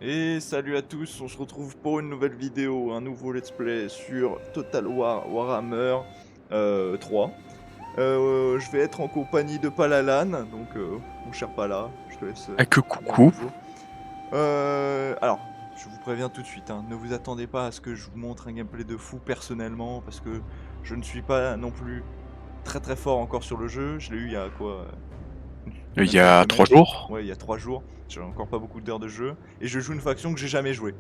Et salut à tous, on se retrouve pour une nouvelle vidéo, un nouveau let's play sur Total War Warhammer 3. Je vais être en compagnie de Palalan, donc mon cher Pala, je te laisse Ah que dire coucou. bonjour. Alors, je vous préviens tout de suite, hein, ne vous attendez pas à ce que je vous montre un gameplay de fou personnellement, parce que je ne suis pas non plus très fort encore sur le jeu. Je l'ai eu il y a quoi, Il même y pas une a 3 semaine. jours. Ouais, il y a 3 jours. J'ai encore pas beaucoup d'heures de jeu. Et je joue une faction que j'ai jamais jouée.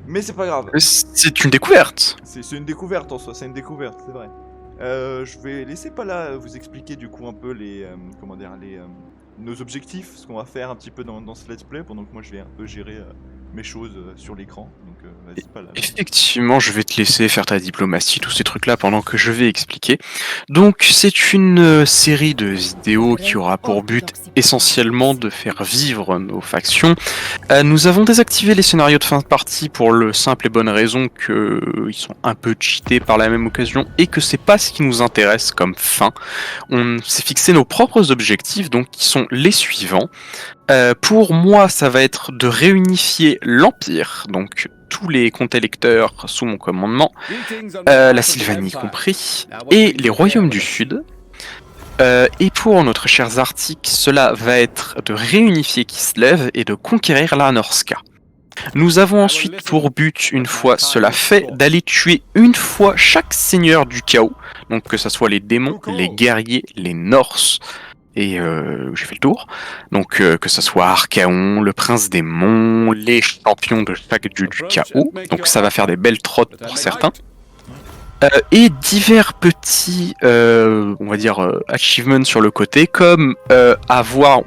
Mais c'est pas grave. C'est une découverte. C'est une découverte en soi, c'est une découverte, c'est vrai. Je vais laisser Pala vous expliquer du coup un peu les, comment dire, nos objectifs, ce qu'on va faire un petit peu dans ce let's play, pendant que moi je vais un peu gérer mes choses sur l'écran. Donc vas-y Pala, vas-y. Effectivement, je vais te laisser faire ta diplomatie, tous ces trucs-là, pendant que je vais expliquer. Donc, c'est une série de vidéos qui aura pour but essentiellement de faire vivre nos factions. Nous avons désactivé les scénarios de fin de partie pour le simple et bonne raison qu'ils sont un peu cheatés par la même occasion et que c'est pas ce qui nous intéresse comme fin. On s'est fixé nos propres objectifs, donc qui sont les suivants. Pour moi, ça va être de réunifier l'Empire, donc tous les comtes électeurs sous mon commandement, la Sylvanie compris, et les royaumes du Sud. Et pour notre cher Zartik, cela va être de réunifier Kislev et de conquérir la Norska. Nous avons ensuite pour but, une fois cela fait, d'aller tuer une fois chaque seigneur du chaos, donc que ce soit les démons, les guerriers, les Norses, et j'ai fait le tour. Donc que ce soit Archaon, le prince des monts, les champions de chaque dieu du chaos, donc ça va faire des belles trottes pour certains. Et divers petits, on va dire, achievements sur le côté, comme avoir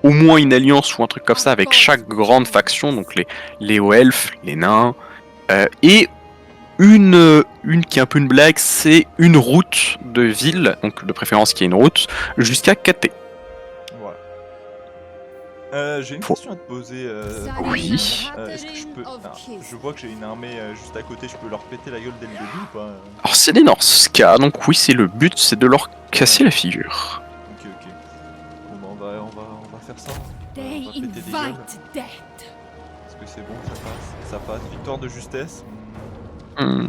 au moins une alliance ou un truc comme ça avec chaque grande faction, donc les hauts elfes, les nains, et une qui est un peu une blague, c'est une route de ville, donc de préférence qui est une route, jusqu'à KT. Voilà. J'ai une Faut- question à te poser. Oui. Est-ce que je peux. Je vois que j'ai une armée juste à côté, je peux leur péter la gueule dès le début ou pas Alors c'est des Norska, donc oui, c'est le but, c'est de leur casser la figure. Ok. Bon bah on va faire ça. On va péter des gueules. Est-ce que c'est bon, ça passe? Ça passe. Victoire de justesse. Hmm.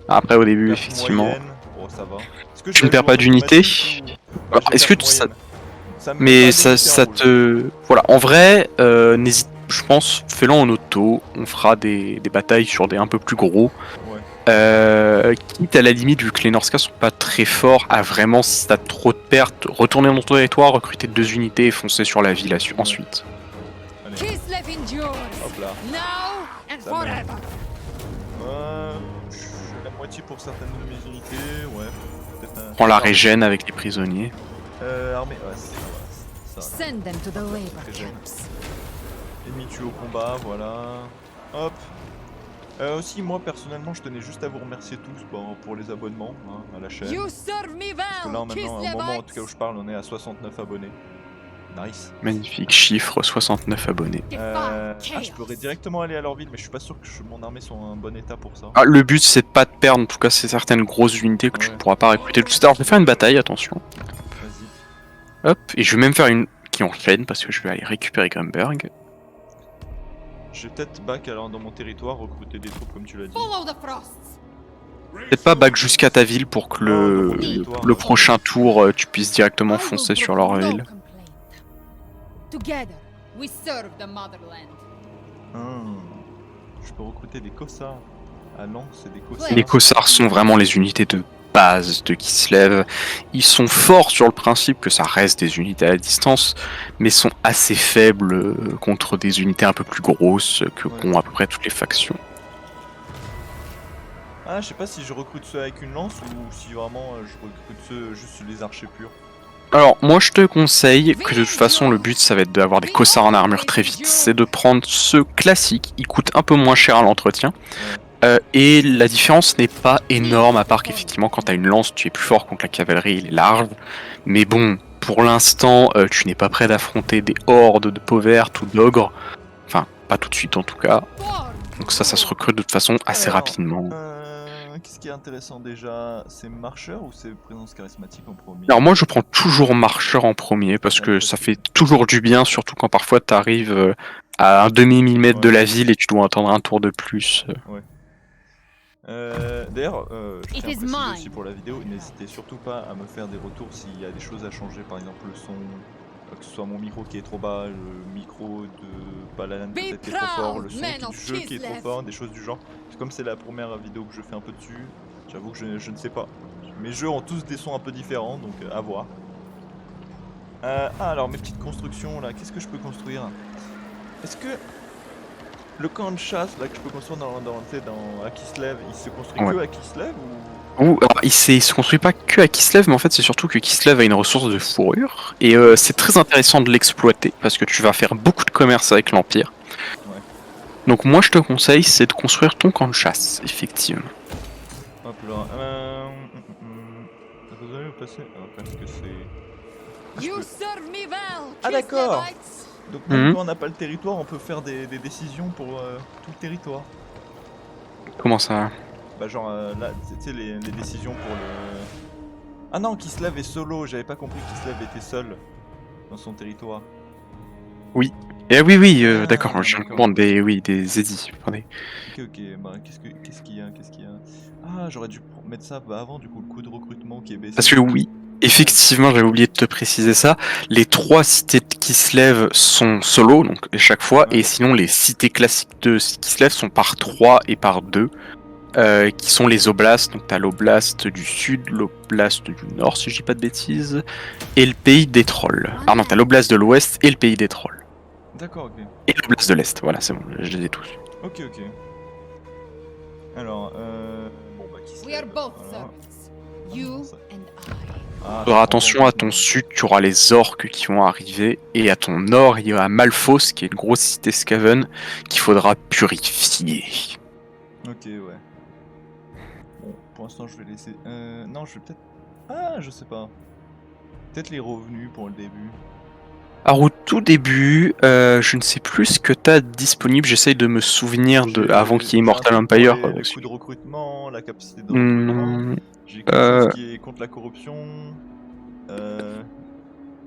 Après au début, Perte effectivement. moyenne. Bon, ça va. Est-ce que je Tu ne la perds joue en pas d'unité. automatique ou... Bah, Alors, j'ai est-ce que perte ça... moyenne. Ça me met Mais pas d'unité en ça rouge. te... Voilà, en vrai, n'hésite... Je pense, fais-le en auto, on fera des batailles sur des un peu plus gros. Ouais. Quitte à la limite, vu que les Norska sont pas très forts, à vraiment, si t'as trop de pertes, retourner dans ton territoire, recruter 2 unités et foncer sur la ville ensuite. Allez, Kislev endures. hop là. Now and Ça forever. J'ai la moitié pour certaines de mes unités. Ouais. Peut-être un... Prends la régène avec les prisonniers. Armée. Ouais, c'est ça. Send them to the labor Régène. camps. Ennemi tué au combat, voilà. Hop. Aussi, moi personnellement, je tenais juste à vous remercier tous pour les abonnements hein, à la chaîne. You serve me Parce que là, well, maintenant, au moment en tout cas où Kislevites. je parle, on est à 69 abonnés. Nice. Magnifique chiffre, 69 abonnés. Je pourrais directement aller à leur ville, mais je suis pas sûr que mon armée soit en bon état pour ça. Ah, le but c'est de pas te perdre, en tout cas c'est certaines grosses unités que tu Ouais. pourras pas recruter tout ça. Alors je vais faire une bataille, attention. Vas-y. Hop, et je vais même faire une qui enchaîne parce que je vais aller récupérer Grumberg. Je vais peut-être back alors dans mon territoire, recruter des troupes comme tu l'as dit. Follow the frosts. Peut-être pas back jusqu'à ta ville pour que Non, le prochain tour tu puisses directement foncer sur leur ville. Together, we serve the motherland. Je peux recruter des cossards à lance et des cossards. Les Kossars sont vraiment les unités de base de Kislev. Ils sont forts sur le principe que ça reste des unités à distance, mais sont assez faibles contre des unités un peu plus grosses que qu'ont à peu près toutes les factions. Ah, je sais pas si je recrute ceux avec une lance ou si vraiment je recrute ceux juste les archers purs. Alors moi je te conseille que de toute façon le but ça va être d'avoir des Kossars en armure très vite. C'est de prendre ceux classiques, ils coûtent un peu moins cher à l'entretien. Et la différence n'est pas énorme, à part qu'effectivement quand t'as une lance tu es plus fort contre la cavalerie et les larves. Mais bon, pour l'instant tu n'es pas prêt d'affronter des hordes de peaux vertes ou d'ogres. Enfin, pas tout de suite en tout cas. Donc ça se recrute de toute façon assez rapidement. Qu'est-ce qui est intéressant déjà? C'est marcheur ou c'est présence charismatique en premier? Alors moi je prends toujours marcheur en premier parce que ça fait toujours du bien, surtout quand parfois t'arrives à un demi-millimètre de Ouais. la ville et tu dois attendre un tour de plus. D'ailleurs, je It tiens à is préciser mine. aussi pour la vidéo, n'hésitez surtout pas à me faire des retours s'il y a des choses à changer, par exemple le son, que ce soit mon micro qui est trop bas, le micro de Palalan Be peut-être qui est trop fort, le proud, son men du of jeu qui est trop Kislev. fort, des choses du genre. Comme c'est la première vidéo que je fais un peu dessus, j'avoue que je ne sais pas. Mes jeux ont tous des sons un peu différents, donc à voir. Alors mes petites constructions là, qu'est-ce que je peux construire? Est-ce que le camp de chasse là que je peux construire dans Akislev, il se construit Ouais. que à Kislev ou... Alors, il se construit pas que à Kislev, mais en fait c'est surtout que Kislev a une ressource de fourrure et c'est très intéressant de l'exploiter parce que tu vas faire beaucoup de commerce avec l'Empire. Ouais. Donc moi je te conseille c'est de construire ton camp de chasse, effectivement. Hop là. Vous allez vous passer. Ah, parce que c'est. You serve me well, Ah, d'accord. Kislevites. Donc même Mhm. quand on n'a pas le territoire, on peut faire des décisions pour tout le territoire. Comment ça? Bah genre là, tu sais les décisions pour le. Ah non, Kislev est solo. J'avais pas compris que Kislev était seul dans son territoire. Oui. Et oui, Ah, d'accord, je viens de d'accord. comprendre des édits. Attendez. Ok. Bah qu'est-ce qu'il y a? Ah, j'aurais dû mettre ça avant du coup le coût de recrutement qui est baissé. Parce que oui, effectivement, j'avais oublié de te préciser ça. Les 3 cités de Kislev sont solo, donc à chaque fois, Ouais. et sinon les cités classiques de Kislev sont par 3 et par 2, qui sont les oblasts. Donc t'as l'oblast du sud, l'oblast du nord, si je dis pas de bêtises, et le pays des trolls. Ah non, t'as l'oblast de l'ouest et le pays des trolls. D'accord, ok. Et l'oblast de l'est, voilà, c'est bon, je les ai tous. Ok. Alors, bon bah Kislev. We are both voilà. servants. You Ça. and I. Ah, Faudra attention à ton sud, tu auras les orques qui vont arriver, et à ton nord, il y a Malphos, qui est une grosse cité Skaven, qu'il faudra purifier. Ok, ouais. Bon, pour l'instant, je vais laisser. Non, je vais peut-être. Ah, je sais pas. Peut-être les revenus pour le début. Alors au tout début, je ne sais plus ce que t'as disponible, j'essaye de me souvenir de avant qu'il y ait J'ai un Immortal truc pour Empire. le coût de recrutement, la capacité de recrutement. Non. J'ai quelque chose qui est contre la corruption.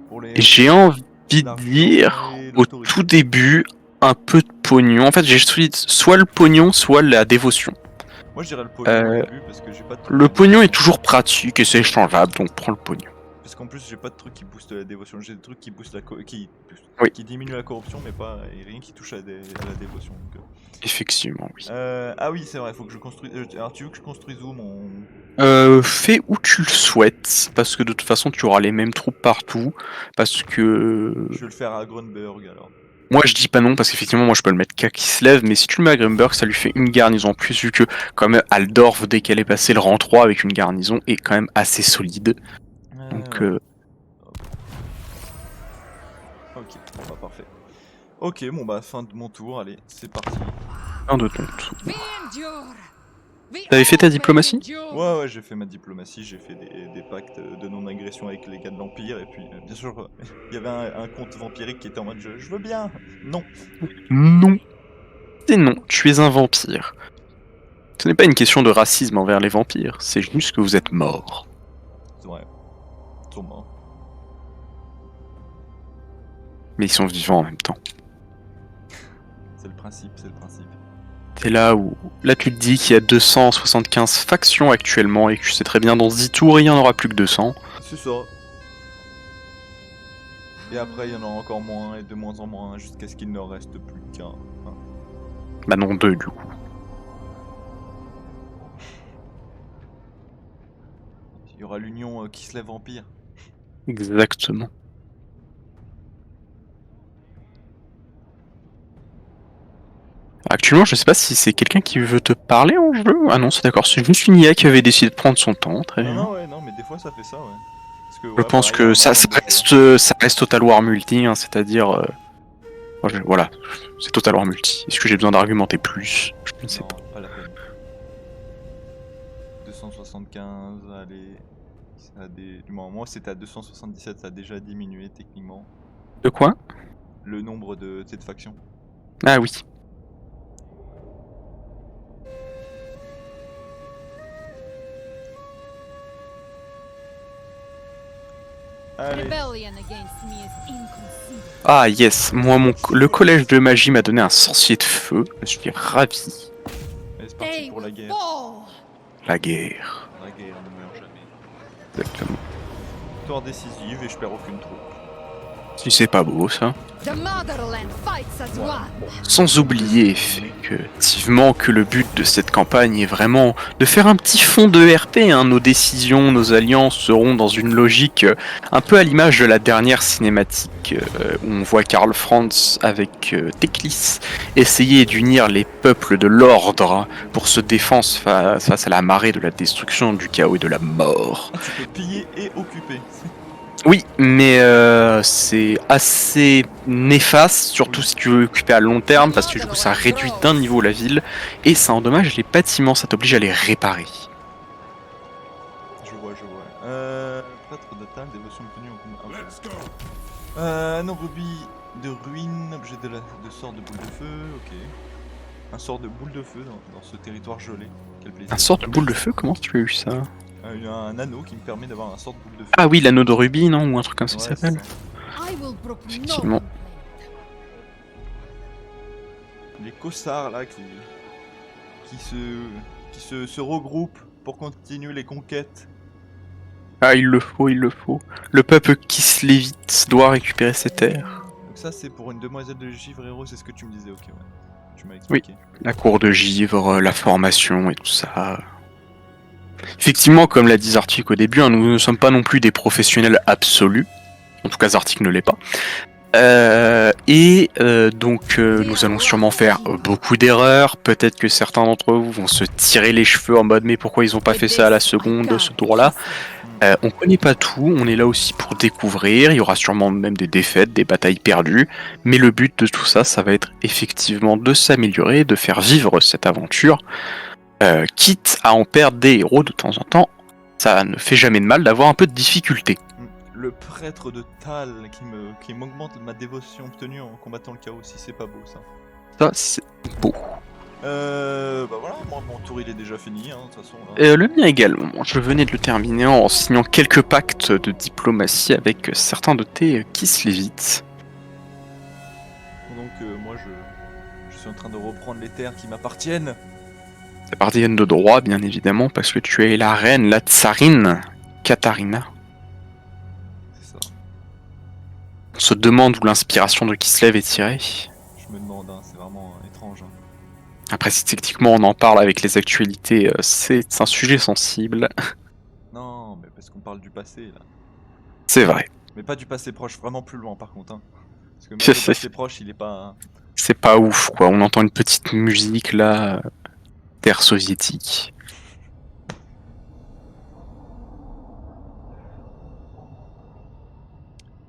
Pour les. J'ai envie de l'argent dire, et au l'autorité. tout début, un peu de pognon. En fait, j'ai soit le pognon, soit la dévotion. Moi, je dirais le pognon au début parce que j'ai pas de truc Le à pognon est dévotion. toujours pratique et c'est échangeable, donc prends le pognon. Parce qu'en plus, j'ai pas de trucs qui boostent la dévotion. J'ai des trucs qui boostent Oui. qui diminuent la corruption, mais pas et rien qui touche à la dévotion. Donc, Effectivement, oui. ah oui, c'est vrai, faut que je construise. Alors, tu veux que je construise où mon. Fais où tu le souhaites, parce que de toute façon tu auras les mêmes troupes partout, parce que... Je vais le faire à Grunberg alors. Moi je dis pas non, parce qu'effectivement moi je peux le mettre qu'à Kislev, mais si tu le mets à Grumberg, ça lui fait une garnison en plus, vu que quand même Aldorf, dès qu'elle est passée le rang 3 avec une garnison, est quand même assez solide. Donc Ouais. Ok, bon, bah parfait. Ok, bon bah fin de mon tour, allez, c'est parti. un de ton tour. We endure. We T'avais fait ta all may diplomatie? endure. Ouais, j'ai fait ma diplomatie, j'ai fait des pactes de non-agression avec les gars de l'Empire, et puis bien sûr, il y avait un comte vampirique qui était en mode je veux bien. Non. Non. C'est non, tu es un vampire. Ce n'est pas une question de racisme envers les vampires, c'est juste que vous êtes morts. C'est vrai. Ils sont morts. Mais ils sont vivants en même temps. C'est le principe, c'est le principe. C'est là où... Là tu te dis qu'il y a 275 factions actuellement et que tu sais très bien dans 10 tours il y en aura plus que 200. C'est ça. Et après, il y en aura encore moins, et de moins en moins, jusqu'à ce qu'il ne reste plus qu'un. Hein. Bah non, 2 du coup. Il y aura l'union qui se lève Empire. Exactement. Actuellement, je sais pas si c'est quelqu'un qui veut te parler en jeu. Ah non, c'est d'accord, c'est juste une IA qui avait décidé de prendre son temps, très bien. Non, mais des fois ça fait ça, ouais. Parce que, Je pense que ça reste Total War Multi, hein, c'est-à-dire... voilà, c'est Total War Multi. Est-ce que j'ai besoin d'argumenter plus? Je ne sais Non, pas. pas la peine. 275, allez. Ça a des... Bon, moi c'était à 277, ça a déjà diminué techniquement. De quoi? Le nombre de cette faction. Ah oui. Allez. Rebellion against me is inconceivable. Ah yes, moi le collège de magie m'a donné un sorcier de feu, je suis ravi. Allez, c'est parti They pour la will guerre. fall. La guerre, La guerre ne meurt jamais. exactement. Victoire décisive et je perds aucune troupe. Si c'est pas beau ça. The motherland fights as one. Sans oublier effectivement que le but de cette campagne est vraiment de faire un petit fond de RP. Hein. Nos décisions, nos alliances seront dans une logique un peu à l'image de la dernière cinématique où on voit Karl Franz avec Teclis essayer d'unir les peuples de l'ordre pour se défendre face à la marée de la destruction, du chaos et de la mort. Ah, tu peux piller et occuper. Oui, mais c'est assez néfaste, surtout si tu veux occuper à long terme, parce que du coup ça réduit d'un niveau la ville, et ça endommage les bâtiments, ça t'oblige à les réparer. Je vois. Prêtre de table, dévotion obtenue en combat. Anorobie de ruine, objet de sort de boule de feu, ok. Un sort de boule de feu dans ce territoire gelé. Quel plaisir. Un sort de boule de feu, comment tu as eu ça? Un anneau qui me permet d'avoir un sort de boule de feu. Ah oui, l'anneau de rubis, non? Ou un truc comme ça Ouais, s'appelle? c'est ça. I will brook no Effectivement. complaint. Les cossards là qui se regroupent pour continuer les conquêtes. Ah, il le faut, il le faut. Le peuple qui se lévite doit récupérer ses terres. Donc ça c'est pour une demoiselle de givre héros, c'est ce que tu me disais, ok ouais. Tu m'as expliqué. La cour de givre, la formation et tout ça. Effectivement, comme l'a dit Zartik au début, hein, nous ne sommes pas non plus des professionnels absolus. En tout cas, Zartik ne l'est pas. Donc, nous allons sûrement faire beaucoup d'erreurs. Peut-être que certains d'entre vous vont se tirer les cheveux en mode mais pourquoi ils ont pas fait ça à la seconde, ce tour-là. On connaît pas tout, on est là aussi pour découvrir. Il y aura sûrement même des défaites, des batailles perdues. Mais le but de tout ça, ça va être effectivement de s'améliorer, de faire vivre cette aventure. Quitte à en perdre des héros de temps en temps, ça ne fait jamais de mal d'avoir un peu de difficulté. Le prêtre de Tal qui m'augmente ma dévotion obtenue en combattant le chaos, si c'est pas beau ça. Ça, c'est beau. Bah voilà, moi mon tour il est déjà fini, hein, de toute façon. Là. Le mien également, je venais de le terminer en signant quelques pactes de diplomatie avec certains de tes kislévites. Donc moi je suis en train de reprendre les terres qui m'appartiennent. Ça appartiennent de droit, bien évidemment, parce que tu es la reine, la tsarine, Katharina. C'est ça. On se demande où l'inspiration de Kislev est tirée. Je me demande, hein, c'est vraiment étrange. Hein. Après, si techniquement on en parle avec les actualités, c'est un sujet sensible. Non, mais parce qu'on parle du passé là. C'est vrai. Mais pas du passé proche, vraiment plus loin par contre. Hein. Parce que même le passé proche il est pas... C'est pas ouf quoi, on entend une petite musique là, terre soviétique.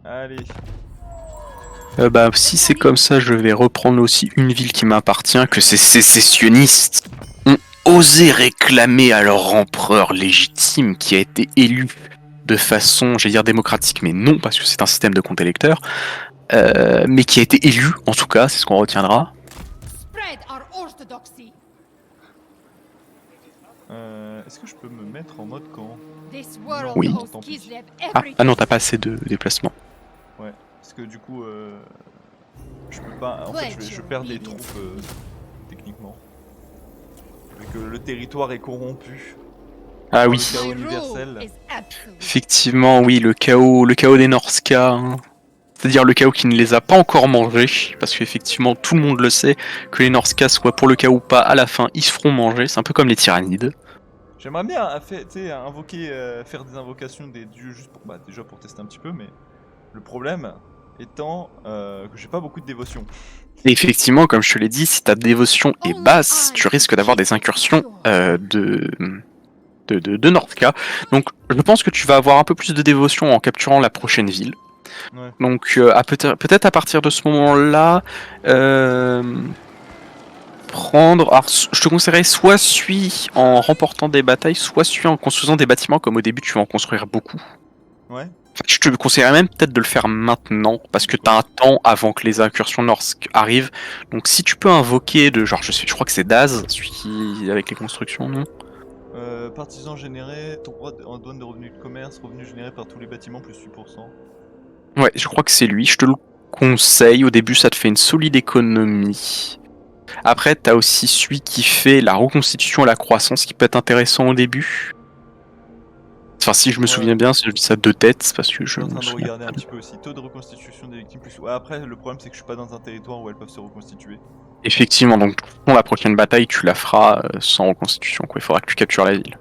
Allez. Bah si c'est comme ça, je vais reprendre aussi une ville qui m'appartient, que ces sécessionnistes ont osé réclamer à leur empereur légitime qui a été élu de façon, j'allais dire démocratique, mais non, parce que c'est un système de compte électeur, mais qui a été élu, en tout cas, c'est ce qu'on retiendra. Spread our orthodoxy. Est-ce que je peux me mettre en mode camp? This world Oui. hosts Kislev Ah, every ah non, t'as pas assez de déplacement. Ouais, parce que du coup, je peux pas. En fait, je perds des troupes techniquement. Vu que le territoire est corrompu. Ah par oui. le chaos My universel. rule is absolute. Effectivement, oui, le chaos des Norska, hein. C'est-à-dire le chaos qui ne les a pas encore mangés, parce qu'effectivement tout le monde le sait, que les Norska, soit pour le chaos ou pas, à la fin ils se feront manger, c'est un peu comme les tyrannides. J'aimerais bien invoquer, faire des invocations des dieux juste pour, bah, déjà pour tester un petit peu, mais le problème étant que j'ai pas beaucoup de dévotion. Et effectivement, comme je te l'ai dit, si ta dévotion est basse, tu risques d'avoir des incursions de Norska. Donc je pense que tu vas avoir un peu plus de dévotion en capturant la prochaine ville. Ouais. Donc peut-être à partir de ce moment-là, prendre... Alors je te conseillerais soit suis en remportant des batailles, soit suis en construisant des bâtiments, comme au début tu vas en construire beaucoup. Ouais. Je te conseillerais même peut-être de le faire maintenant, parce que t'as un temps avant que les incursions Norsk arrivent. Donc si tu peux invoquer de genre, je crois que c'est Daz, celui qui avec les constructions, non? Partisans générés, droit en douane de revenus de commerce, revenus générés par tous les bâtiments plus 8%. Ouais, je crois que c'est lui. Je te le conseille. Au début, ça te fait une solide économie. Après, t'as aussi celui qui fait la reconstitution et la croissance qui peut être intéressant au début. Enfin, si je me souviens bien, si je dis ça de tête, c'est parce que Je je suis en me train de souviens. regarder un petit peu aussi. Taux de reconstitution des victimes plus. Ouais, après, le problème c'est que je suis pas dans un territoire où elles peuvent se reconstituer. Effectivement, donc pour la prochaine bataille, tu la feras sans reconstitution. Quoi. Il faudra que tu captures la ville.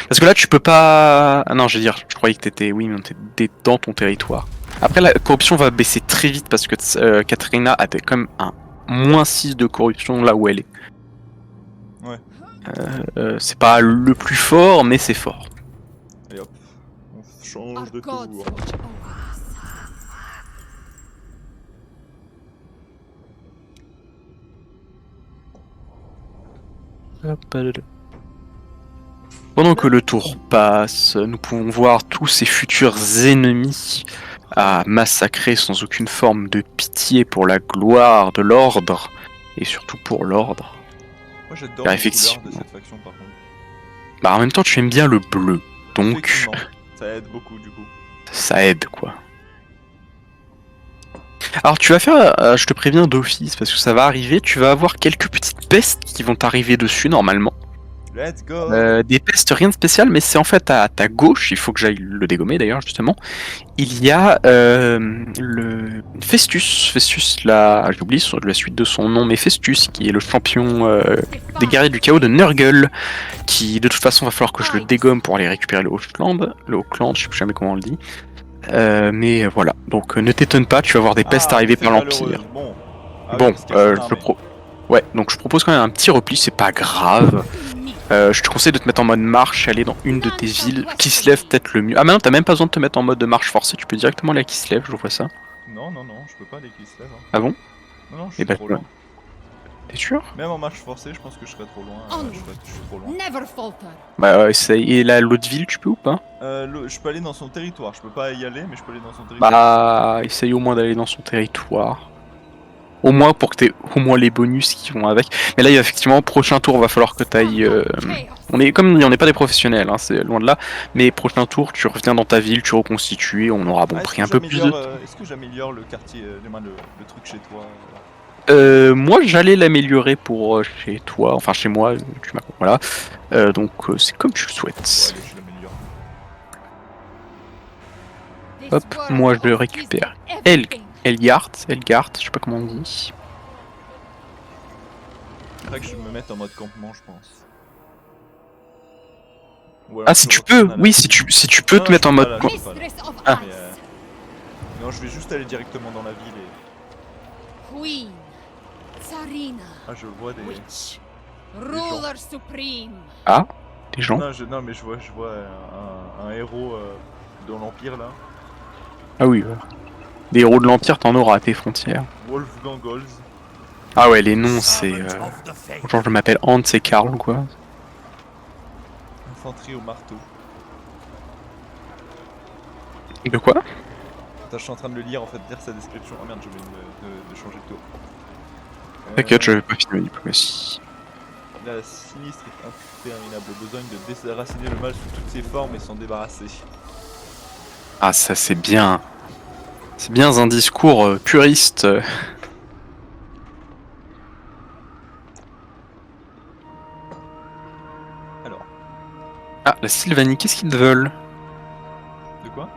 Parce que là, tu peux pas. Ah non, je veux dire, je croyais que t'étais. Oui, mais t'es dans ton territoire. Après, la corruption va baisser très vite parce que Katrina a quand même un -6 de corruption là où elle est. Ouais. C'est pas le plus fort, mais c'est fort. Et hop, on Our change de gods tour. watch over us. Pendant que le tour passe, nous pouvons voir tous ces futurs ennemis à massacrer sans aucune forme de pitié pour la gloire de l'ordre, et surtout pour l'ordre. Moi j'adore Car les couleurs effectivement. de cette faction par contre. Bah en même temps tu aimes bien le bleu, donc Effectivement, ça aide beaucoup du coup. ça aide quoi. Alors tu vas faire, je te préviens d'office, parce que ça va arriver, tu vas avoir quelques petites pestes qui vont t'arriver dessus normalement. Let's go. Des pestes, rien de spécial, mais c'est en fait à ta gauche, il faut que j'aille le dégommer d'ailleurs justement. Il y a le Festus, j'ai oublié la suite de son nom, mais Festus, qui est le champion des guerriers du chaos de Nurgle, qui de toute façon va falloir que je le dégomme pour aller récupérer le Auckland, je sais plus jamais comment on le dit. Mais voilà, donc ne t'étonne pas, tu vas voir des pestes arriver par l'Empire. Bon, ah Bon, oui, parce qu'il y a son armée. Ouais, donc je propose quand même un petit repli, c'est pas grave. Je te conseille de te mettre en mode marche et aller dans une de tes villes. Kislev peut-être le mieux. Ah maintenant t'as même pas besoin de te mettre en mode de marche forcée, tu peux directement aller à Kislev, je vois ça. Non, je peux pas aller qui se lève. Hein. Ah bon? Non, je Eh suis bah, trop loin. T'es sûr? Même en marche forcée, je pense que je serais trop loin. Je suis trop loin. Never falter. Bah essaye. Et là, l'autre ville, tu peux ou pas? Je peux aller dans son territoire. Je peux pas y aller, mais je peux aller dans son territoire. Bah essaye au moins d'aller dans son territoire. Au moins pour que t'aies au moins les bonus qui vont avec. Mais là, effectivement, prochain tour, va falloir que t'ailles. On est comme on n'est pas des professionnels, hein, c'est loin de là. Mais prochain tour, tu reviens dans ta ville, tu reconstitues, on aura bon pris un peu plus de. Est-ce que j'améliore le quartier, le truc chez toi Moi, j'allais l'améliorer pour chez toi, enfin chez moi, tu m'as voilà. Donc c'est comme tu le souhaites. Ouais, allez, je l'améliore. Hop, moi je le récupère. Elgart, je sais pas comment on dit. Faudrait que je me mette en mode campement, je pense. Ou alors Ah je si tu retourne peux, à la oui ville. si tu peux Non, te mettre en je peux mode. pas, là, je peux pas, là. Mistress of Ah. Mais, Ice. non, je vais juste aller directement dans la ville et. Queen. Tsarina. Ah, je vois des. Witch. Ruler supreme. Des gens. Non, mais je vois un héros de l'Empire là. Ah oui. Des héros de l'Empire, t'en auras à tes frontières. Wolfgang Golz. Ah ouais, les noms c'est. Genre je m'appelle Hans et Karl quoi. Infanterie au marteau. De quoi? Attends, je suis en train de le lire en fait, lire sa description. Oh merde, j'ai oublié de changer de tour. T'inquiète, j'avais pas fini ma diplomatie. La sinistre et interminable besogne de déraciner le mal sous toutes ses formes et s'en débarrasser. Ah ça c'est bien. C'est bien un discours puriste. Alors, Ah, la Sylvanie, qu'est-ce qu'ils te veulent? de quoi?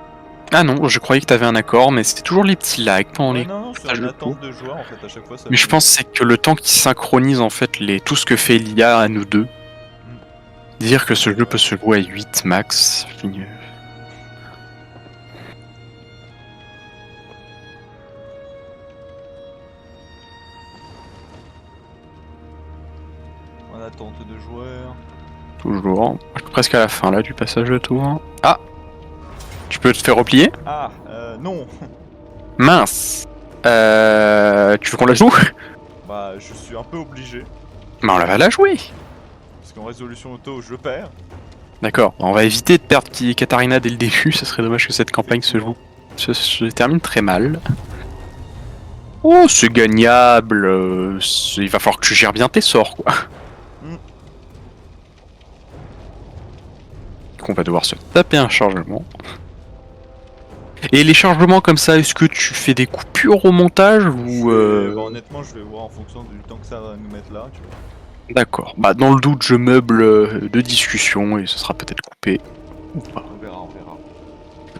Ah non, je croyais que t'avais un accord, mais c'était toujours les petits lags pendant les. Non, c'est partages en de attente de joueurs en fait, à chaque fois ça. Mais je pense que c'est que le temps qui synchronise en fait tout ce que fait l'IA à nous deux. Dire que ce jeu peut se jouer à 8 max, fini. En attente de joueurs. Toujours. Je suis presque à la fin là du passage de tour. Ah! Tu peux te faire replier? Ah, non. Mince! Tu veux qu'on la joue? Bah, je suis un peu obligé. Mais on va la jouer! Parce qu'en résolution auto, je perds. D'accord, on va éviter de perdre Katarina dès le début, ce serait dommage que cette campagne se termine très mal. Oh, c'est gagnable, il va falloir que tu gères bien tes sorts, quoi. on va devoir se taper un chargement. Et les chargements comme ça, est-ce que tu fais des coupures au montage ou honnêtement, je vais voir en fonction du temps que ça va nous mettre là, tu vois. D'accord. Bah dans le doute, je meuble de discussion et ce sera peut-être coupé ou pas. On verra, on verra.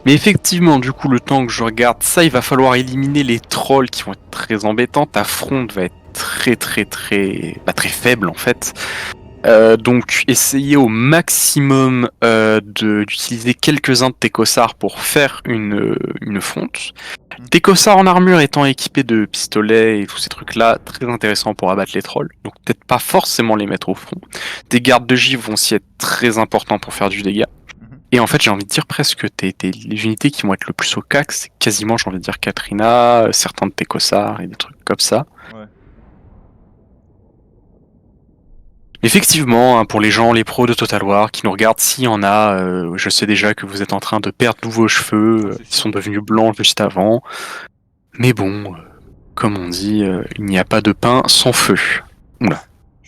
Mais effectivement, du coup, le temps que je regarde ça, il va falloir éliminer les trolls qui vont être très embêtants. Ta fronde va être très faible en fait. Donc essayez au maximum d'utiliser quelques-uns de tes cossards pour faire une fonte. Tes cossards en armure étant équipés de pistolets et tous ces trucs-là, très intéressants pour abattre les trolls. Donc peut-être pas forcément les mettre au front. Tes gardes de givre vont aussi être très importants pour faire du dégât. Et en fait, j'ai envie de dire presque les unités qui vont être le plus au cac, c'est quasiment, j'ai envie de dire, Katrina, certains de tes cossards et des trucs comme ça. Ouais. Effectivement, hein, pour les gens, les pros de Total War qui nous regardent, s'il y en a, je sais déjà que vous êtes en train de perdre tous vos cheveux, qui sont devenus blancs juste avant. Mais bon, comme on dit, il n'y a pas de pain sans feu. Oula,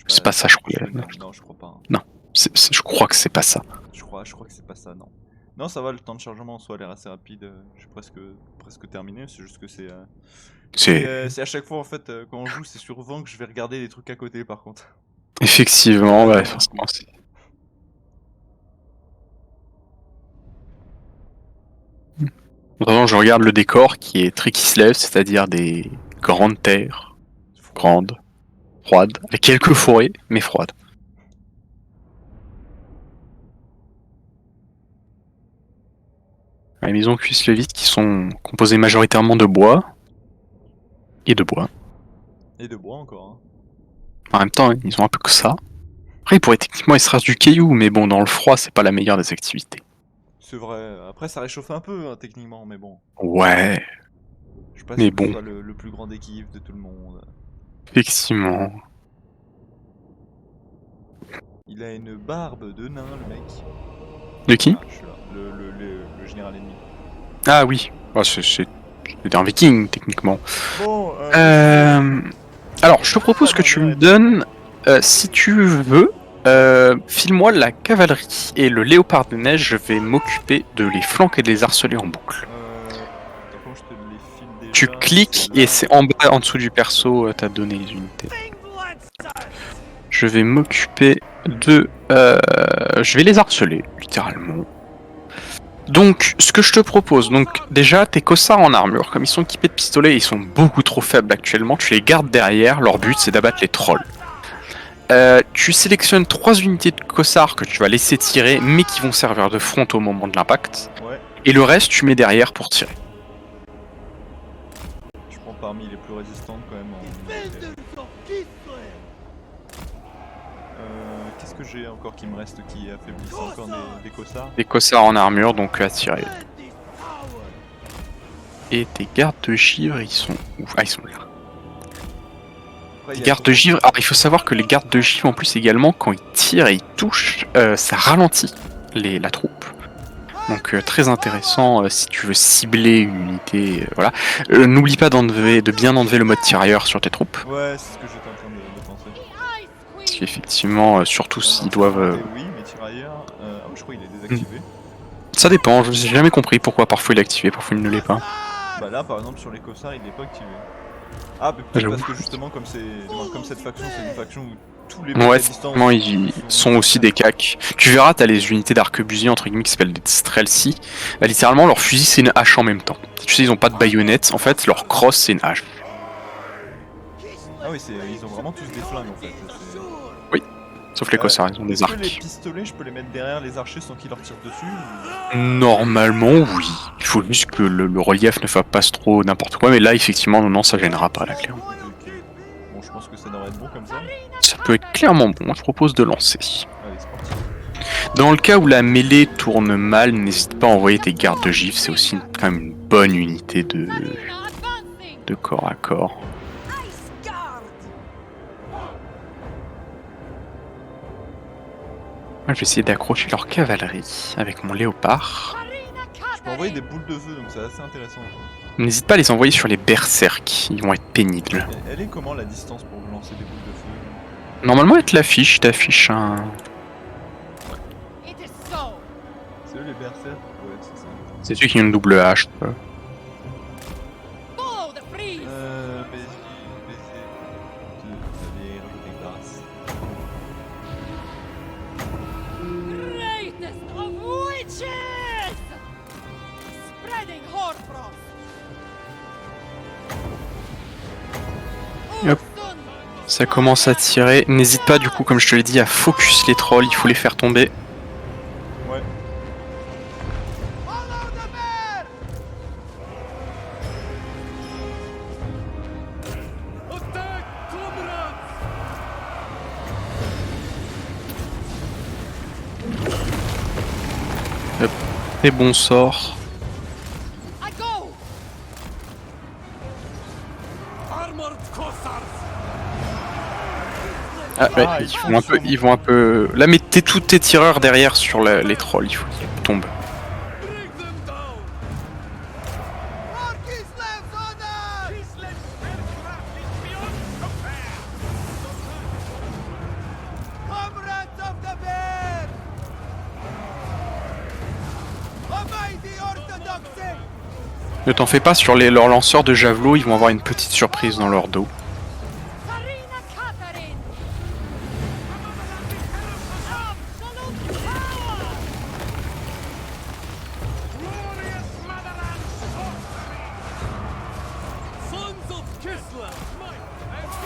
c'est pas ça, je crois. Non, je crois pas. Hein. Non, je crois que c'est pas ça. Je crois que c'est pas ça, non. Non, ça va, le temps de chargement en soi a l'air assez rapide. Je suis presque terminé, c'est juste que c'est à chaque fois en fait, quand on joue, c'est sur vent que je vais regarder les trucs à côté par contre. Effectivement, ouais, forcément, c'est... Vraiment, je regarde le décor qui est très Kislev, c'est-à-dire des grandes terres, grandes, froides, avec quelques forêts, mais froides. Les maisons Kislevites qui sont composées majoritairement de bois, et de bois. Et de bois encore. Hein. En même temps, ils ont un peu que ça. Après, ils pourraient techniquement extraire du caillou, mais bon, dans le froid, c'est pas la meilleure des activités. C'est vrai, après ça réchauffe un peu, hein, techniquement, mais bon. Ouais. Je sais pas mais si bon. c'est pas le plus grand des kiffs de tout le monde. Effectivement. Il a une barbe de nain, le mec. De qui? Ah, je suis là. Le général ennemi. Ah oui, oh, c'est un viking, techniquement. Bon, alors, je te propose que tu me donnes, si tu veux, file-moi la cavalerie et le léopard de neige, je vais m'occuper de les flanquer et de les harceler en boucle. Attends, je te les file déjà. Tu cliques et c'est en bas, en dessous du perso, t'as donné les unités. Je vais m'occuper de... je vais les harceler, littéralement. Donc, ce que je te propose, donc déjà, tes cossards en armure, comme ils sont équipés de pistolets, ils sont beaucoup trop faibles actuellement, tu les gardes derrière, leur but c'est d'abattre les trolls. Tu sélectionnes 3 unités de cossards que tu vas laisser tirer, mais qui vont servir de front au moment de l'impact. Ouais. Et le reste, tu mets derrière pour tirer. Je prends parmi les plus résistantes quand même. Qu'est-ce que j'ai encore qui me reste qui affaiblissent encore des cossards? Des cossards en armure, donc à tirer. Et tes gardes de givre, ils sont où? Ah, ils sont là. Les gardes de givre, alors il faut savoir que les gardes de givre en plus également, quand ils tirent et ils touchent, ça ralentit la troupe. Donc très intéressant si tu veux cibler une unité, voilà. N'oublie pas de bien enlever le mode tirailleur sur tes troupes. Ouais, c'est ce que j'étais en train de penser. Parce qu'effectivement, surtout s'ils doivent... Oui, mais tirailleur... je crois qu'il est désactivé. Ça dépend, je n'ai jamais compris pourquoi parfois il est activé, parfois il ne l'est pas. Bah là, par exemple, sur les cossards, il n'est pas activé. Ah, peut-être parce que justement, comme cette faction, c'est une faction où tous les mecs à distance... Ouais, ils sont aussi des cacs. Tu verras, t'as les unités d'arquebusiers, entre guillemets, qui s'appellent des Strelsi. Bah, littéralement, leur fusil, c'est une hache en même temps. Tu sais, ils ont pas de baïonnette, en fait, leur crosse, c'est une hache. Ah oui, ils ont vraiment tous des flingues, en fait. Oui, sauf les cossards, ils ont des arcs. Les pistolets, je peux les mettre derrière les archers sans qu'ils leur tirent dessus ou... Normalement, oui. Il faut juste que le relief ne fasse pas trop n'importe quoi, mais là, effectivement, non, ça gênera pas, là, clairement. Bon, je pense que ça devrait être bon comme ça. Ça peut être clairement bon, je propose de lancer. Allez, c'est parti. Dans le cas où la mêlée tourne mal, n'hésite pas à envoyer tes gardes de gifle, c'est aussi quand même une bonne unité de corps à corps. Moi, je vais essayer d'accrocher leur cavalerie avec mon léopard. Je peux envoyer des boules de feu, donc c'est assez intéressant. N'hésite pas à les envoyer sur les berserks, ils vont être pénibles. Elle est comment la distance pour lancer des boules de feu? Normalement, elle te l'affiche, t'affiche un... berserk, ouais, c'est ça. C'est celui qui a une double hache. Follow the freeze. Vas-y. Vous allez rajouter grâce. Greatest of witches! Spreading hoarfrost. Hop. Ça commence à tirer. N'hésite pas du coup, comme je te l'ai dit, à focus les trolls, il faut les faire tomber. Ouais. Hop. Très bon sort. I go. Ah ouais, Ah, ils vont un peu. Là, mettez tous tes tireurs derrière sur les trolls, il faut qu'ils tombent. Ne t'en fais pas, sur leurs lanceurs de javelot, ils vont avoir une petite surprise dans leur dos. Sarina Catherine. Absolute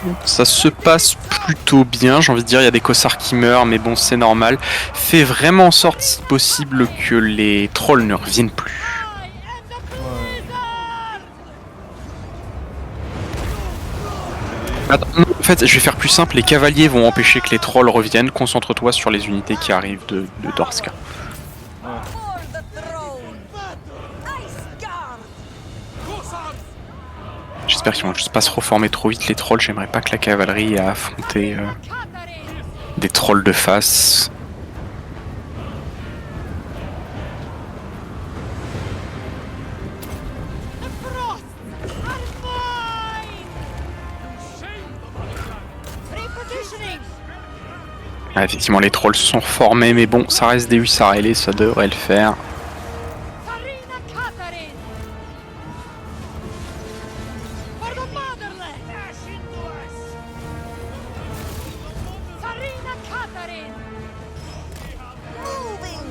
power. Ça se passe plutôt bien, j'ai envie de dire, il y a des cossards qui meurent, mais bon, c'est normal. Fais vraiment en sorte, si possible, que les trolls ne reviennent plus. I am the blizzard. Attends, non, en fait, je vais faire plus simple, les cavaliers vont empêcher que les trolls reviennent, concentre-toi sur les unités qui arrivent de Dorska. For the throne! Ice Guard! J'espère qu'ils vont juste pas se reformer trop vite les trolls, j'aimerais pas que la cavalerie ait à affronter Catherine. des trolls de face. The frosts are mine. Repositioning. Ah, effectivement, les trolls se sont reformés, mais bon, ça reste des hussards ailés, ça devrait le faire. Sarina Catherine. For the motherland. Sarina Catherine. Moving!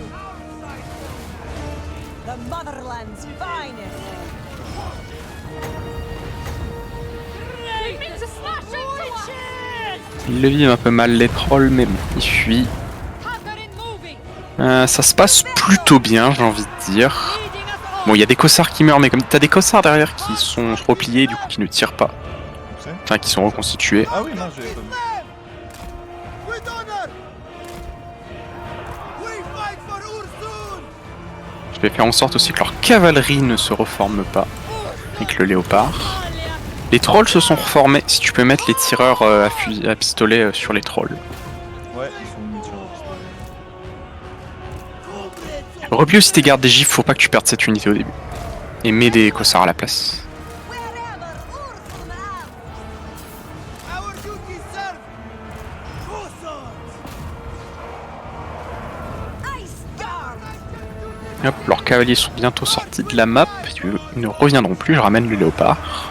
The motherland's finest! Greatest of witches. Ils le vivent un peu mal les trolls, mais bon, ils fuient. Catherine moving. Ça se passe plutôt bien, j'ai envie de dire. Leading us all. Bon, il y a des cossards qui meurent, mais comme t'as des cossards derrière qui sont repliés, du coup qui ne tirent pas. Où c'est Enfin, qui sont reconstitués. Ah oui, non, j'ai pas vu. Je vais faire en sorte aussi que leur cavalerie ne se reforme pas. Avec le léopard. Les trolls se sont reformés. Si tu peux mettre les tireurs à pistolet sur les trolls. Ouais, ils sont mis sur Replie aussi tes gardes des gifs, faut pas que tu perdes cette unité au début. Et mets des cossards à la place. Wherever Ursula are! Our duty serve! Ice Guard! Hop, leurs cavaliers sont bientôt sortis de la map. Ils ne reviendront plus, je ramène le léopard.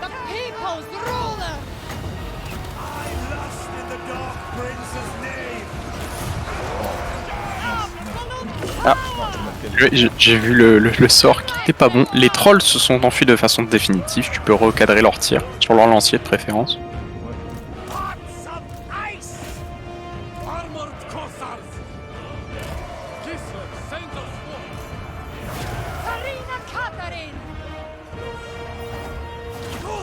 The people's ruler. J'ai vu le sort qui était pas bon. Les trolls se sont enfuis de façon définitive. Tu peux recadrer leur tir sur leur lancier de préférence. Sarina Catherine.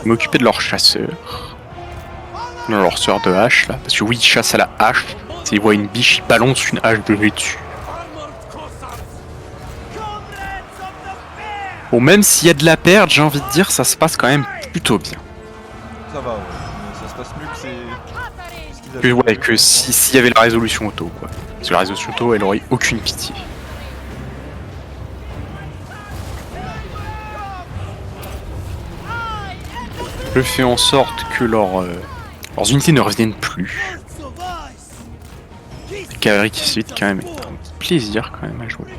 M'occuper de leurs chasseurs. Non, leurs sœurs de hache là. Parce que oui, ils chassent à la hache. S'ils voient une biche, ils balancent une hache de nez dessus. Bon, même s'il y a de la perte, j'ai envie de dire, ça se passe quand même plutôt bien. Ça va, ouais. Mais ça se passe mieux que c'est. Catherine. ce qu'ils avaient Ouais, prévu que pour s'il y avait la résolution auto, quoi. Parce que la résolution auto, elle aurait aucune pitié. Je fais en sorte que leurs unités ne reviennent plus. La cavalerie qui se vide quand même est un plaisir quand même à jouer.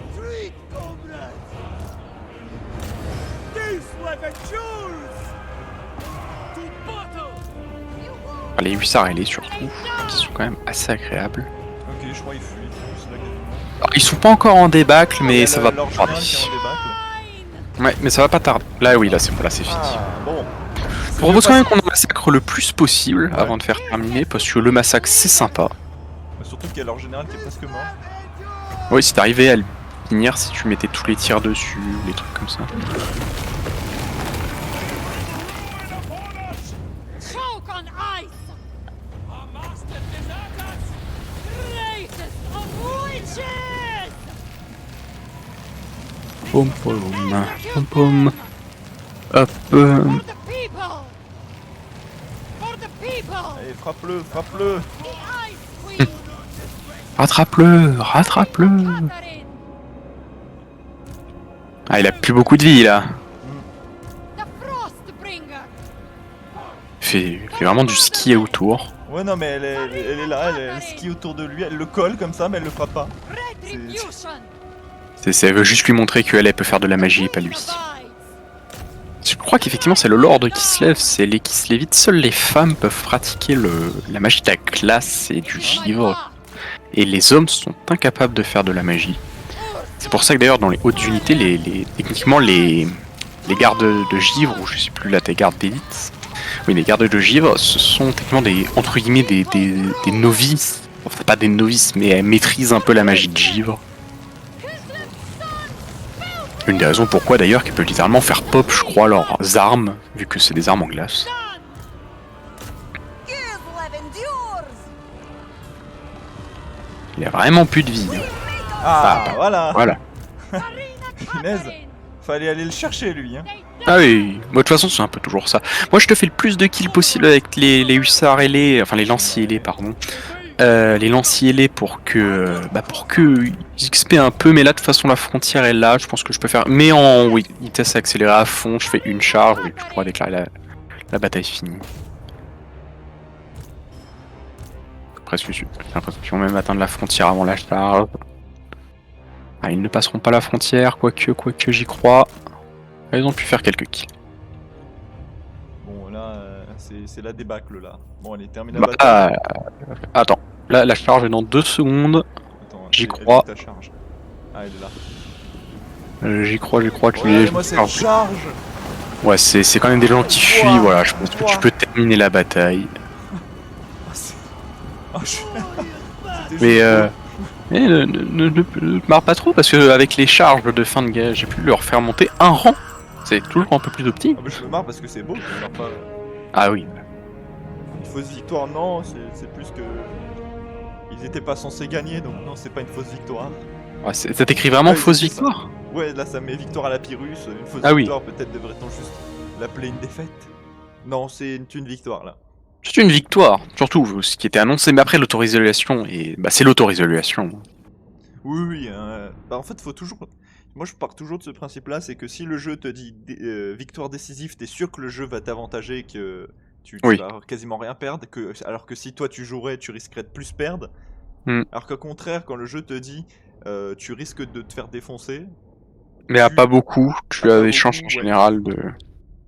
Enfin, les hussards ailés surtout, qui sont quand même assez agréables. Ok, je crois qu'ils fuient. C'est là qu'il y a du monde. Alors, ils sont pas encore en débâcle, mais ça va pas leur général tarder. qui est en débâcle. Ouais, mais ça va pas tarder. Là, oui, là c'est bon, là c'est fini. Ah, bon. Je propose quand même qu'on en massacre le plus possible avant de faire terminer, parce que le massacre c'est sympa. Mais surtout qu'il y a leur général qui est presque mort. Oui, si t'arrivais à le finir, si tu mettais tous les tirs dessus, les trucs comme ça. Choke on ice! Greatest of witches! Pom pom, pom pom. Hop. For the people! For the people! Allez, frappe-le, frappe-le. The Ice Queen! Rattrape-le, rattrape-le. Catherine! Ah, il a plus beaucoup de vie là. The Frostbringer! Il fait vraiment du ski autour. Ouais, non, mais elle est là, elle skie autour de lui, elle le colle comme ça, mais elle le frappe pas. Retribution! Elle veut juste lui montrer qu'elle peut faire de la magie et pas lui. Je crois qu'effectivement c'est le Lord qui se lève, c'est les Kislevites. Seules les femmes peuvent pratiquer la magie de la glace et du givre. Et les hommes sont incapables de faire de la magie. C'est pour ça que d'ailleurs dans les hautes unités, techniquement les gardes de givre, ou je sais plus là, tes gardes d'élite. Oui, les gardes de givre, ce sont techniquement entre guillemets des novices. Enfin pas des novices, mais elles maîtrisent un peu la magie de givre. Une des raisons pourquoi d'ailleurs qu'elles peuvent littéralement faire pop, je crois, leurs armes, vu que c'est des armes en glace. Kislev endures. Il a vraiment plus de vie. Ah, Ah, voilà. Voilà. Punaise. Fallait aller le chercher, lui. Hein. Ah oui, moi de toute façon c'est un peu toujours ça. Moi je te fais le plus de kills possible avec les hussards ailés, enfin les lanciers ailés pardon. Les lanciers ailés pour que ils XP un peu, mais là de toute façon la frontière est là, je pense que je peux faire. Mais en vitesse accélérée à fond, je fais une charge et je pourrai déclarer la bataille finie. Presque sûr. J'ai l'impression qu'ils vont même atteindre la frontière avant la charge. Ah, ils ne passeront pas la frontière, quoique j'y crois. Ah, ils ont pu faire quelques kills. Bon, là, c'est la débâcle, là. Bon, allez, termine la bataille. Attends, là la charge est dans 2 secondes. Attends, j'y elle crois. est où ta charge. Ah, elle est là. J'y crois que Ouais, moi, cette charge. Ouais, c'est quand même des gens qui fuient, voilà, je pense que tu peux terminer la bataille. Ah, oh, Mais ne te marre pas trop, parce que avec les charges de fin de guerre, j'ai pu leur faire monter un rang. C'est toujours un peu plus optique. Ah, bah, je me marre parce que c'est beau, je leur pas. Ah oui. Une fausse victoire, non, c'est plus que. Ils étaient pas censés gagner, donc non, c'est pas une fausse victoire. Ouais, ça t'écrit vraiment Ouais, fausse c'est ça. victoire? Ouais, là ça met victoire à la Pyrrhus, une fausse Ah oui. victoire, peut-être devrait-on juste l'appeler une défaite. Non, c'est une victoire là. C'est une victoire, surtout ce qui était annoncé, mais après l'autorisation, et c'est l'autorisation. Oui, oui, bah en fait, faut toujours. Moi je pars toujours de ce principe-là, c'est que si le jeu te dit victoire décisive, t'es sûr que le jeu va t'avantager et que tu Oui. vas quasiment rien perdre, alors que si toi tu jouerais, tu risquerais de plus perdre. Alors qu'au contraire, quand le jeu te dit tu risques de te faire défoncer. Mais à pas beaucoup, tu as des chances en général de.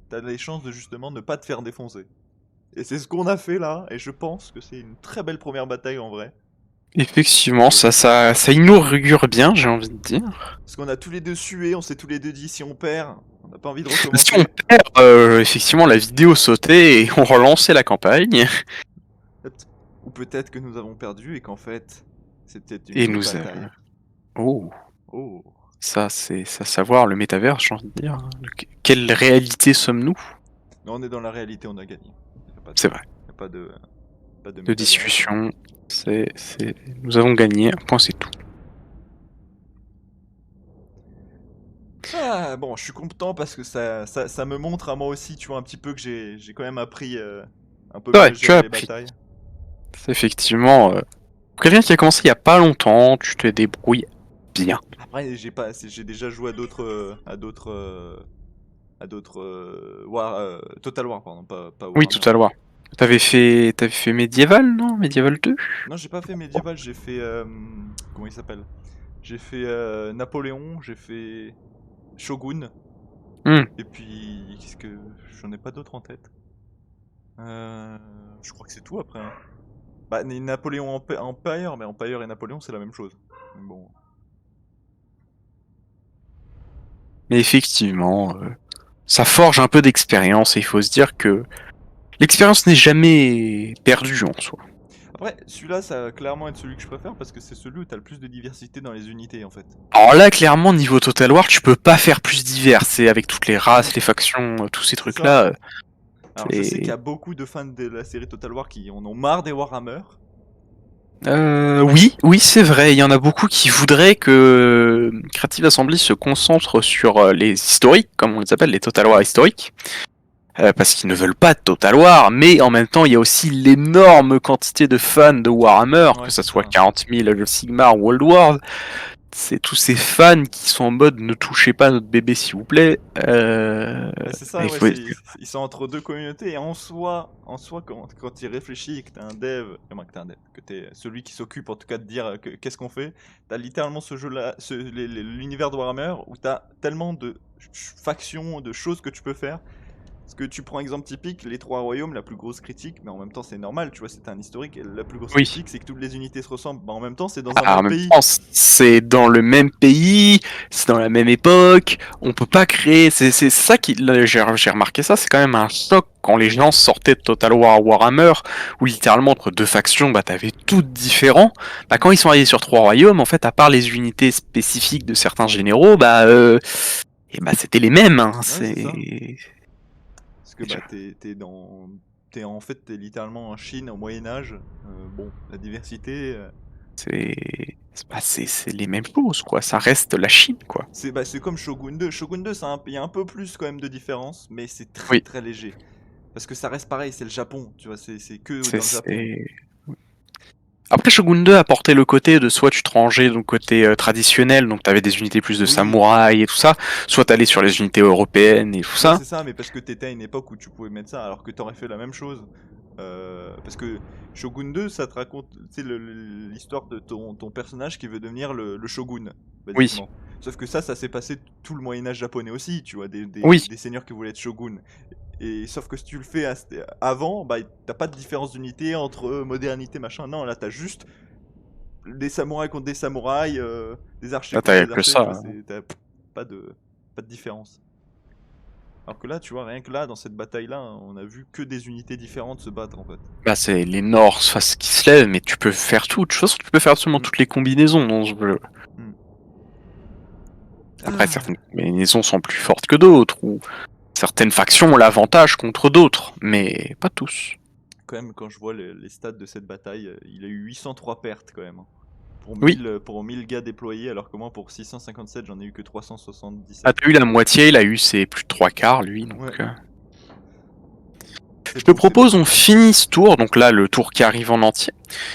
T'as des chances de justement ne pas te faire défoncer. Et c'est ce qu'on a fait là, et je pense que c'est une très belle première bataille en vrai. Effectivement, ça inaugure bien, j'ai envie de dire. Parce qu'on a tous les deux sué, on s'est tous les deux dit si on perd, on n'a pas envie de recommencer. Si on perd, effectivement, la vidéo sautait et on relançait la campagne. Ou peut-être que nous avons perdu et qu'en fait, c'était une Et bonne nous bataille. Oh. Oh. Ça, c'est savoir le métaverse, j'ai envie de dire. Quelle réalité sommes-nous? Non, on est dans la réalité, on a gagné. C'est vrai. Il n'y a pas de De discussion. Nous avons gagné, un point c'est tout. Ah, bon, je suis content parce que ça me montre à moi aussi, tu vois, un petit peu que j'ai quand même appris un peu Ouais, mieux tu gérer as les appris. batailles. C'est effectivement... quelqu'un qui a commencé il y a pas longtemps, tu te débrouilles bien. Après, j'ai déjà joué à d'autres Total War, pardon, pas Oui, Warhammer. Total War. T'avais fait Medieval, non? Medieval 2? Non, j'ai pas fait médiéval, j'ai fait. Comment il s'appelle? J'ai fait Napoléon, j'ai fait Shogun, Hmm. et puis. Qu'est-ce que. J'en ai pas d'autres en tête. Je crois que c'est tout après. Hein. Bah, Napoléon Empire, mais Empire et Napoléon c'est la même chose. Mais bon. Mais effectivement, ça forge un peu d'expérience et il faut se dire que l'expérience n'est jamais perdue en soi. Après, celui-là, ça va clairement être celui que je préfère parce que c'est celui où t'as le plus de diversité dans les unités en fait. Alors là, clairement, niveau Total War, tu peux pas faire plus divers. C'est avec toutes les races, les factions, tous ces trucs-là. Alors, je sais qu'il y a beaucoup de fans de la série Total War qui en ont marre des Warhammer. Oui, c'est vrai. Il y en a beaucoup qui voudraient que Creative Assembly se concentre sur les historiques, comme on les appelle, les Total War historiques. Parce qu'ils ne veulent pas de Total War, mais en même temps, il y a aussi l'énorme quantité de fans de Warhammer, Ouais, que ça c'est soit ça. 40 000 le Sigmar ou World War. C'est tous ces fans qui sont en mode ne touchez pas notre bébé s'il vous plaît. Ouais, c'est ça, Il ouais, faut... ils sont entre deux communautés et en soi quand tu y réfléchis et que t'es un dev, que t'es celui qui s'occupe en tout cas de dire qu'est-ce qu'on fait, t'as littéralement ce jeu-là, l'univers de Warhammer où t'as tellement de factions, de choses que tu peux faire. Parce que tu prends exemple typique, les trois royaumes, la plus grosse critique, mais en même temps c'est normal, tu vois, c'est un historique, et la plus grosse Oui. critique c'est que toutes les unités se ressemblent, bah en même temps c'est dans un Ah, en même même pays. temps, c'est dans le même pays, c'est dans la même époque, on peut pas créer. C'est ça qui. Là, j'ai remarqué ça, c'est quand même un choc quand les gens sortaient de Total War à Warhammer, où littéralement entre deux factions, bah t'avais tout différent. Bah quand ils sont arrivés sur trois royaumes, en fait, à part les unités spécifiques de certains généraux, et bah c'était les mêmes. Hein. c'est ça. C'est. Parce que bah t'es en fait t'es littéralement en Chine au Moyen Âge. Bon, la diversité, C'est les mêmes choses, quoi. Ça reste la Chine, quoi. c'est comme Shogun 2. Shogun 2, il y a un peu plus quand même de différence, mais c'est très Oui. très léger. Parce que ça reste pareil, c'est le Japon, tu vois, c'est que dans le Japon. C'est. Après, Shogun 2 apportait le côté de soit tu te rangeais donc côté traditionnel, donc t'avais des unités plus de Oui. samouraïs et tout ça, soit t'allais sur les unités européennes et tout Ouais, ça. c'est ça, mais parce que t'étais à une époque où tu pouvais mettre ça, alors que t'aurais fait la même chose. Parce que Shogun 2, ça te raconte l'histoire de ton personnage qui veut devenir le shogun, Oui, basiquement. Sauf que ça s'est passé tout le Moyen-Âge japonais aussi, tu vois, oui, des seigneurs qui voulaient être shogun. Et sauf que si tu le fais avant, bah t'as pas de différence d'unité entre modernité, machin. Non, là t'as juste des samouraïs contre des samouraïs, des archers là contre t'avais des que archers, ça. tu vois, t'as pas de différence. Alors que là, tu vois, rien que là, dans cette bataille-là, on a vu que des unités différentes se battre en fait. Bah c'est les Norse face qui se lèvent, mais tu peux faire tout. De toute façon, tu peux faire absolument toutes les combinaisons dans ce jeu. Après, certaines combinaisons sont plus fortes que d'autres, ou certaines factions ont l'avantage contre d'autres, mais pas tous. Quand même, quand je vois les stats de cette bataille, il a eu 803 pertes quand même. Hein. Oui. Pour 1000 gars déployés, alors que moi pour 657 j'en ai eu que 377. Ah, t'as eu la moitié, il a eu ses plus de 3/4 lui, donc... Ouais. Je te propose, on finit ce tour, donc là le tour qui arrive en entier,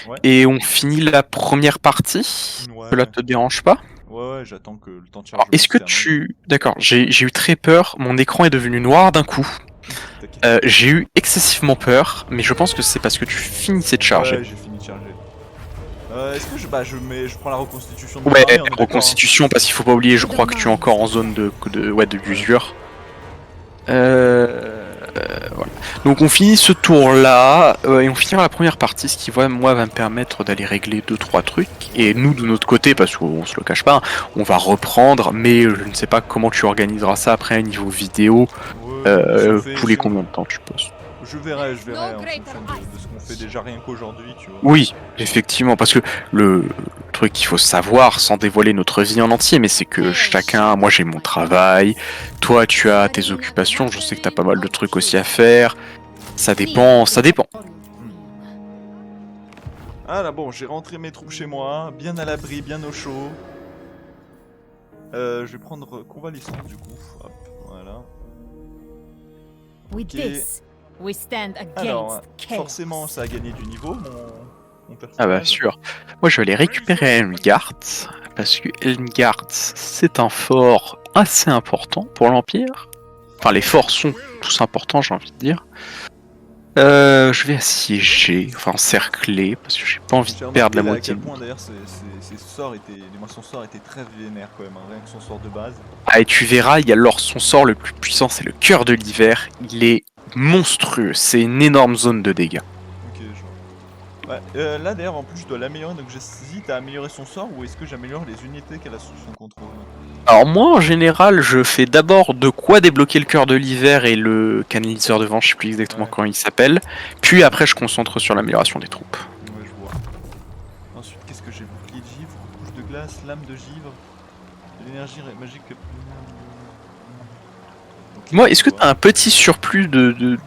Ouais. et on finit la première partie. Ouais. Cela te dérange pas? Ouais, j'attends que le temps de chargement. Alors, est-ce que tu... D'accord, j'ai eu très peur, mon écran est devenu noir d'un coup. J'ai eu excessivement peur, mais je pense que c'est parce que tu finissais de charger. Ouais, j'ai fini de charger. Est-ce que je prends la reconstitution de Ouais, Paris, on est reconstitution, d'accord, hein. parce qu'il faut pas oublier, je crois que tu es encore en zone de d'usure. Voilà. Donc on finit ce tour là et on finira la première partie, ce qui va me permettre d'aller régler 2-3 trucs, et nous de notre côté, parce qu'on se le cache pas, on va reprendre, mais je ne sais pas comment tu organiseras ça après à niveau vidéo, tous les combien de temps tu poses. Je verrai en fonction de ce qu'on fait déjà rien qu'aujourd'hui, tu vois. Oui, effectivement, parce que le truc qu'il faut savoir, sans dévoiler notre vie en entier, mais c'est que chacun, moi j'ai mon travail, toi tu as tes occupations, je sais que t'as pas mal de trucs aussi à faire, ça dépend. Ah là bon, j'ai rentré mes troupes chez moi, bien à l'abri, bien au chaud. Je vais prendre convalescence du coup, hop, voilà. With this, we stand Alors, against chaos. forcément ça a gagné du niveau mon personnage. Ah bah sûr. Moi je vais aller récupérer Helmgart, parce que Helmgart c'est un fort assez important pour l'Empire. Enfin les forts sont tous importants, j'ai envie de dire. Je vais assiéger, enfin encercler, parce que j'ai pas envie J'ai de perdre la remarqué là, à moitié. quel point d'ailleurs ses sorts étaient, du moins son sort était très vénère quand même, hein, rien que son sort de base. Ah, et tu verras, il y a alors son sort le plus puissant, c'est le cœur de l'hiver. Il est monstrueux, c'est une énorme zone de dégâts. Ok, je vois. Ouais, là d'ailleurs en plus je dois l'améliorer, donc j'hésite à améliorer son sort ou est-ce que j'améliore les unités qu'elle a sous son contrôle? Alors moi, en général, je fais d'abord de quoi débloquer le cœur de l'hiver et le canaliseur de vent, je sais plus exactement Ouais. comment il s'appelle. Puis après, je concentre sur l'amélioration des troupes. Ouais, je vois. Ensuite, qu'est-ce que j'ai? Bouclier de givre, couche de glace, lame de givre, de l'énergie magique. Ok, Moi, je est-ce que vois. t'as un petit surplus de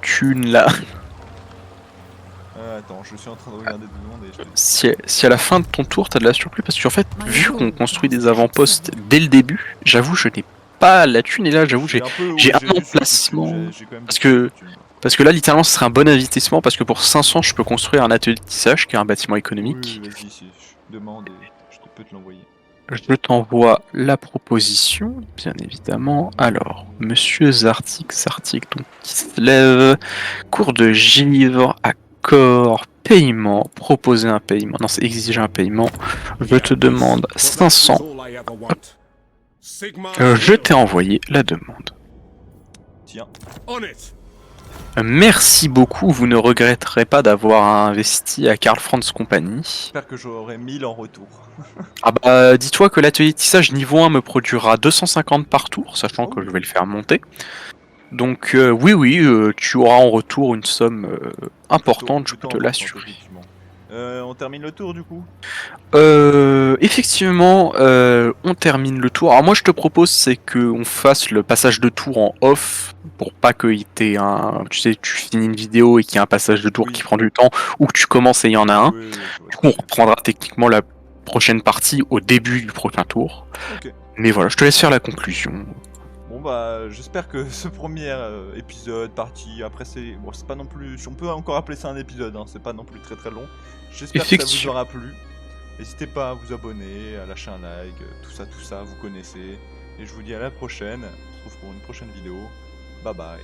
thunes là? Attends, je suis en train de regarder dedans et je te dis. Si à la fin de ton tour t'as de la surplus, parce qu'en fait, vu qu'on construit des avant-postes dès le début, j'avoue, je n'ai pas la thune et là, j'avoue, j'ai j'ai un du surplus de emplacement. thunes, j'ai quand même Parce du surplus que- de thunes. Parce que là, littéralement, ce serait un bon investissement parce que pour 500, je peux construire un atelier de tissage qui est un bâtiment économique. Oui, vas-y, si je demande et je peux te l'envoyer. Je t'envoie la proposition, bien évidemment. Alors, monsieur Zartik, donc qui se lève, cours de givre, accord, paiement, proposer un paiement. Non, c'est exiger un paiement. Je te demande 500. Je t'ai envoyé la demande. Tiens, Merci beaucoup, vous ne regretterez pas d'avoir investi à Karl Franz Company. j'espère que j'aurai 1000 en retour. Ah bah, dis-toi que l'atelier de tissage niveau 1 me produira 250 par tour, sachant que je vais le faire monter. Donc oui, tu auras en retour une somme importante, je peux te l'assurer. Effectivement. On termine le tour du coup? Effectivement, on termine le tour. Alors moi je te propose c'est qu'on fasse le passage de tour en off, pour pas qu'il t'ait un... Tu sais, tu finis une vidéo et qu'il y a un passage de tour Oui. qui prend du temps, ou que tu commences et il y en a un. Oui, je vois. Du coup on reprendra techniquement la prochaine partie au début du prochain tour. Ok. Mais voilà, je te laisse faire la conclusion. Bon bah j'espère que ce premier épisode, partie, après c'est pas non plus, on peut encore appeler ça un épisode, hein, c'est pas non plus très très long. J'espère que ça vous Effectivement. aura plu. N'hésitez pas à vous abonner, à lâcher un like, tout ça vous connaissez. Et je vous dis à la prochaine, on se retrouve pour une prochaine vidéo. Bye bye.